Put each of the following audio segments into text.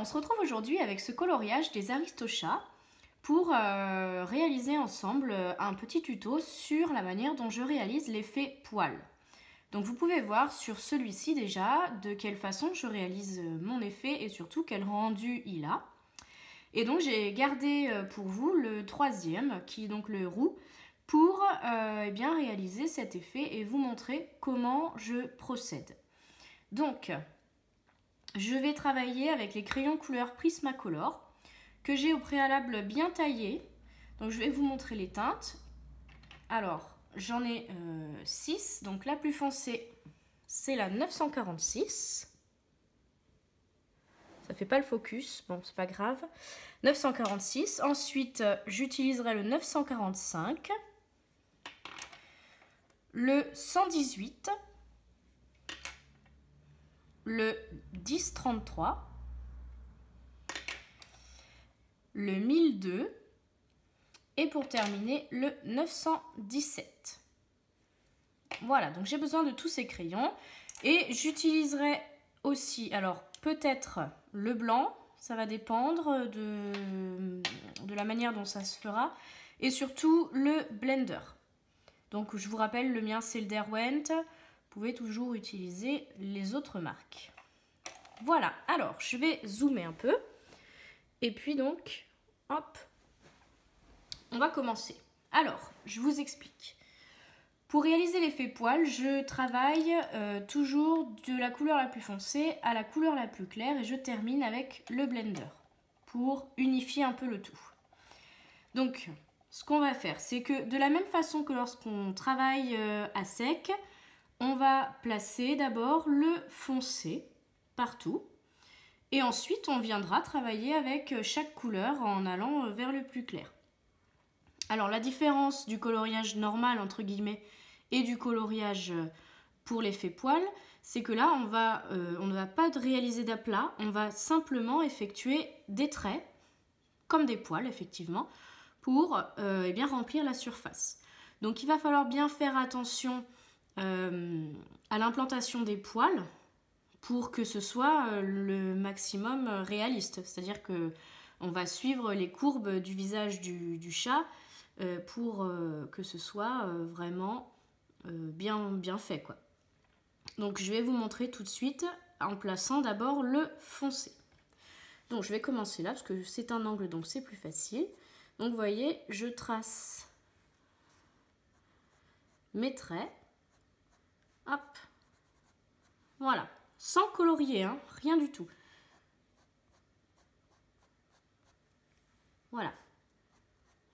on se retrouve aujourd'hui avec ce coloriage des Aristochats pour réaliser ensemble un petit tuto sur la manière dont je réalise l'effet poil. Donc vous pouvez voir sur celui-ci déjà de quelle façon je réalise mon effet et surtout quel rendu il a. Et donc j'ai gardé pour vous le troisième qui est donc le roux pour bien réaliser cet effet et vous montrer comment je procède. Donc je vais travailler avec les crayons couleur Prismacolor que j'ai au préalable bien taillés. Donc je vais vous montrer les teintes. Alors j'en ai 6, donc la plus foncée c'est la 946. Ça fait pas le focus, bon c'est pas grave. 946, ensuite j'utiliserai le 945, le 118, le 1033, le 1002 et pour terminer le 917. Voilà, donc j'ai besoin de tous ces crayons et j'utiliserai aussi, alors peut-être le blanc, ça va dépendre de la manière dont ça se fera, et surtout le blender. Donc je vous rappelle, le mien c'est le Derwent. Vous pouvez toujours utiliser les autres marques. Voilà, alors je vais zoomer un peu. Et puis donc, hop, on va commencer. Alors, je vous explique. Pour réaliser l'effet poil, je travaille toujours de la couleur la plus foncée à la couleur la plus claire et je termine avec le blender pour unifier un peu le tout. Donc, ce qu'on va faire, c'est que de la même façon que lorsqu'on travaille à sec, on va placer d'abord le foncé partout et ensuite on viendra travailler avec chaque couleur en allant vers le plus clair. Alors la différence du coloriage normal entre guillemets et du coloriage pour l'effet poil, c'est que là on ne va pas réaliser d'aplat, on va simplement effectuer des traits comme des poils effectivement pour bien remplir la surface. Donc il va falloir bien faire attention à l'implantation des poils pour que ce soit le maximum réaliste. C'est-à-dire que on va suivre les courbes du visage du chat pour que ce soit vraiment bien fait, quoi. Donc je vais vous montrer tout de suite en plaçant d'abord le foncé. Donc je vais commencer là parce que c'est un angle donc c'est plus facile. Donc vous voyez, je trace mes traits. Hop, voilà, sans colorier, hein, rien du tout. Voilà.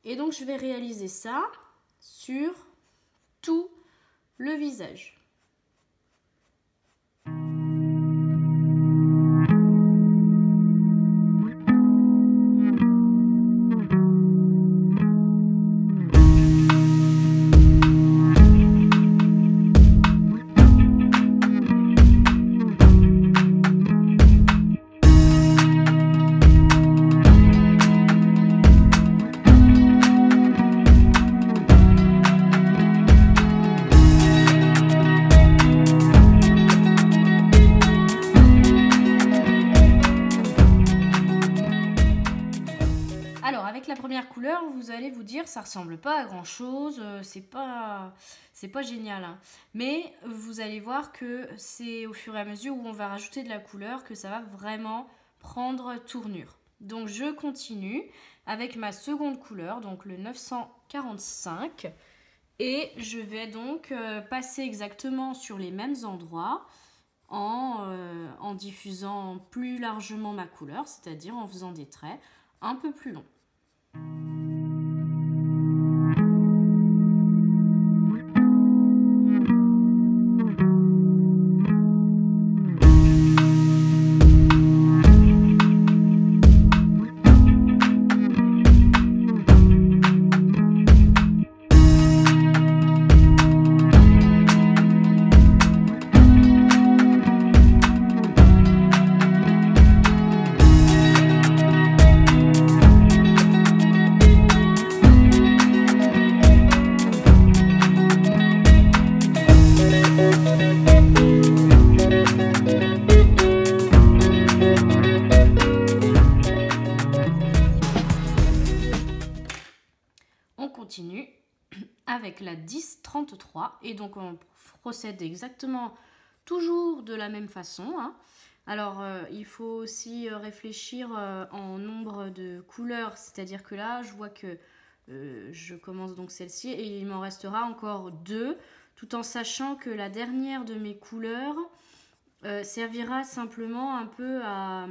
Et donc je vais réaliser ça sur tout le visage. Avec la première couleur, vous allez vous dire ça ressemble pas à grand chose, c'est pas génial, hein. Mais vous allez voir que c'est au fur et à mesure où on va rajouter de la couleur que ça va vraiment prendre tournure. Donc je continue avec ma seconde couleur, donc le 945, et je vais donc passer exactement sur les mêmes endroits en diffusant plus largement ma couleur, c'est-à-dire en faisant des traits un peu plus longs. avec la 1033 et donc on procède exactement toujours de la même façon, hein. Alors il faut aussi réfléchir en nombre de couleurs, c'est-à-dire que là je vois que je commence donc celle-ci et il m'en restera encore 2, tout en sachant que la dernière de mes couleurs servira simplement un peu à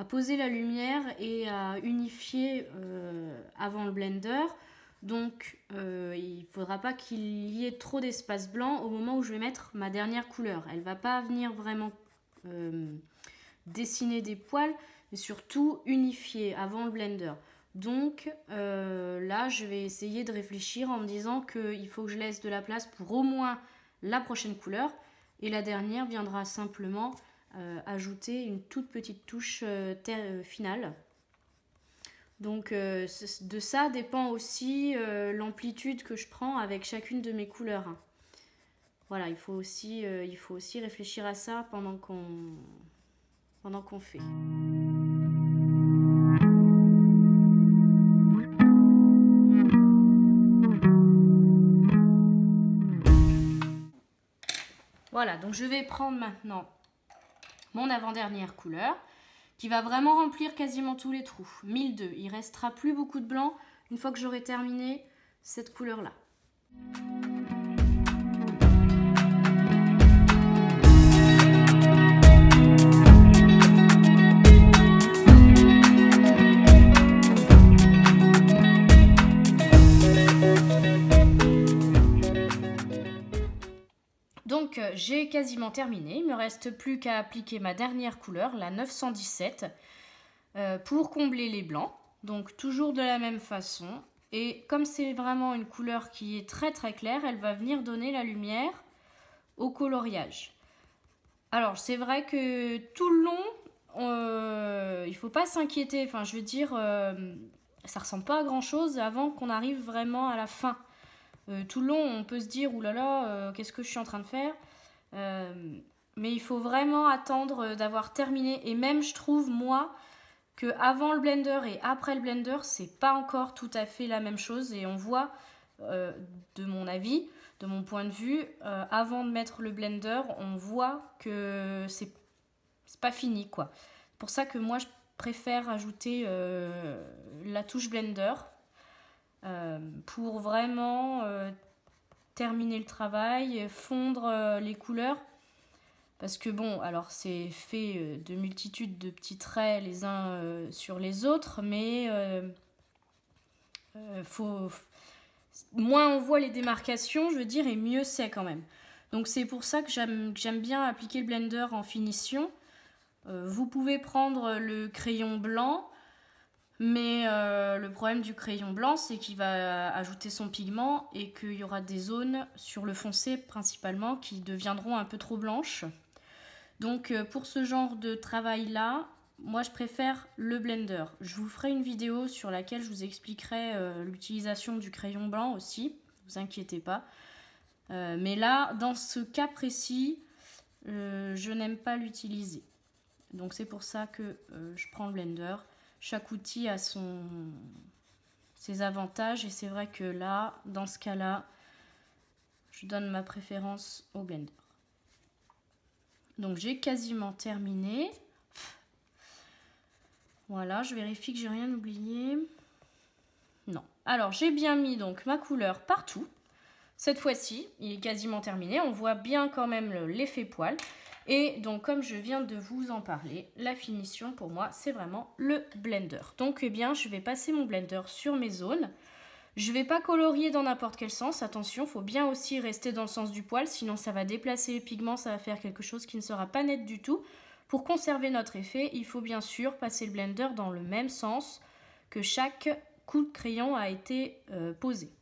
poser la lumière et à unifier avant le blender. Donc il ne faudra pas qu'il y ait trop d'espace blanc au moment où je vais mettre ma dernière couleur. Elle ne va pas venir vraiment dessiner des poils, mais surtout unifier avant le blender. Donc là je vais essayer de réfléchir en me disant qu'il faut que je laisse de la place pour au moins la prochaine couleur, et la dernière viendra simplement ajouter une toute petite touche finale. Donc de ça dépend aussi l'amplitude que je prends avec chacune de mes couleurs. Voilà, il faut aussi réfléchir à ça pendant qu'on fait. Voilà, donc je vais prendre maintenant mon avant-dernière couleur qui va vraiment remplir quasiment tous les trous. 1002, il ne restera plus beaucoup de blanc une fois que j'aurai terminé cette couleur-là. Donc j'ai quasiment terminé, il ne me reste plus qu'à appliquer ma dernière couleur, la 917, pour combler les blancs. Donc toujours de la même façon, et comme c'est vraiment une couleur qui est très très claire, elle va venir donner la lumière au coloriage. Alors c'est vrai que tout le long, il ne faut pas s'inquiéter, enfin je veux dire, ça ressemble pas à grand chose avant qu'on arrive vraiment à la fin. Tout le long, on peut se dire, oulala, qu'est-ce que je suis en train de faire, mais il faut vraiment attendre d'avoir terminé. Et même, je trouve, moi, que avant le blender et après le blender, c'est pas encore tout à fait la même chose. Et on voit, de mon avis, de mon point de vue, avant de mettre le blender, on voit que c'est pas fini, quoi. C'est pour ça que moi, je préfère ajouter la touche blender. Pour vraiment terminer le travail, fondre les couleurs, parce que bon, alors c'est fait de multitudes de petits traits les uns sur les autres, mais moins on voit les démarcations, je veux dire, et mieux c'est quand même. Donc c'est pour ça que j'aime bien appliquer le blender en finition. Vous pouvez prendre le crayon blanc, mais le problème du crayon blanc, c'est qu'il va ajouter son pigment et qu'il y aura des zones sur le foncé principalement qui deviendront un peu trop blanches. Donc pour ce genre de travail-là, moi je préfère le blender. Je vous ferai une vidéo sur laquelle je vous expliquerai l'utilisation du crayon blanc aussi, ne vous inquiétez pas. Mais là, dans ce cas précis, je n'aime pas l'utiliser. Donc c'est pour ça que je prends le blender. Chaque outil a ses avantages et c'est vrai que là, dans ce cas-là, je donne ma préférence au blender. Donc j'ai quasiment terminé. Voilà, je vérifie que j'ai rien oublié. Non. Alors j'ai bien mis donc ma couleur partout. Cette fois-ci, il est quasiment terminé. On voit bien quand même l'effet poil. Et donc, comme je viens de vous en parler, la finition pour moi, c'est vraiment le blender. Donc, eh bien, je vais passer mon blender sur mes zones. Je ne vais pas colorier dans n'importe quel sens. Attention, il faut bien aussi rester dans le sens du poil, sinon ça va déplacer les pigments, ça va faire quelque chose qui ne sera pas net du tout. Pour conserver notre effet, il faut bien sûr passer le blender dans le même sens que chaque coup de crayon a été posé.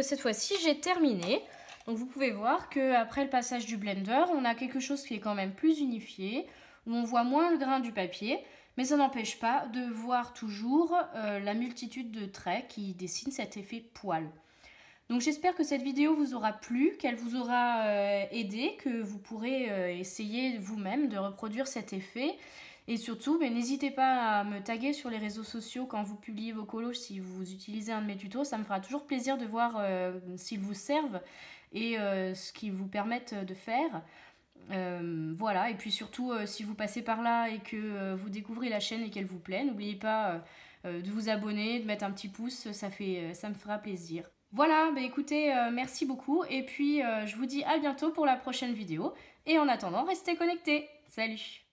Cette fois-ci, j'ai terminé. Donc vous pouvez voir qu'après le passage du blender, on a quelque chose qui est quand même plus unifié, où on voit moins le grain du papier. Mais ça n'empêche pas de voir toujours la multitude de traits qui dessinent cet effet poil. Donc j'espère que cette vidéo vous aura plu, qu'elle vous aura aidé, que vous pourrez essayer vous-même de reproduire cet effet. Et surtout, n'hésitez pas à me taguer sur les réseaux sociaux quand vous publiez vos collages si vous utilisez un de mes tutos. Ça me fera toujours plaisir de voir s'ils vous servent et ce qu'ils vous permettent de faire. Voilà, et puis surtout, si vous passez par là et que vous découvrez la chaîne et qu'elle vous plaît, n'oubliez pas de vous abonner, de mettre un petit pouce, ça me fera plaisir. Voilà, écoutez, merci beaucoup et puis je vous dis à bientôt pour la prochaine vidéo. Et en attendant, restez connectés. Salut!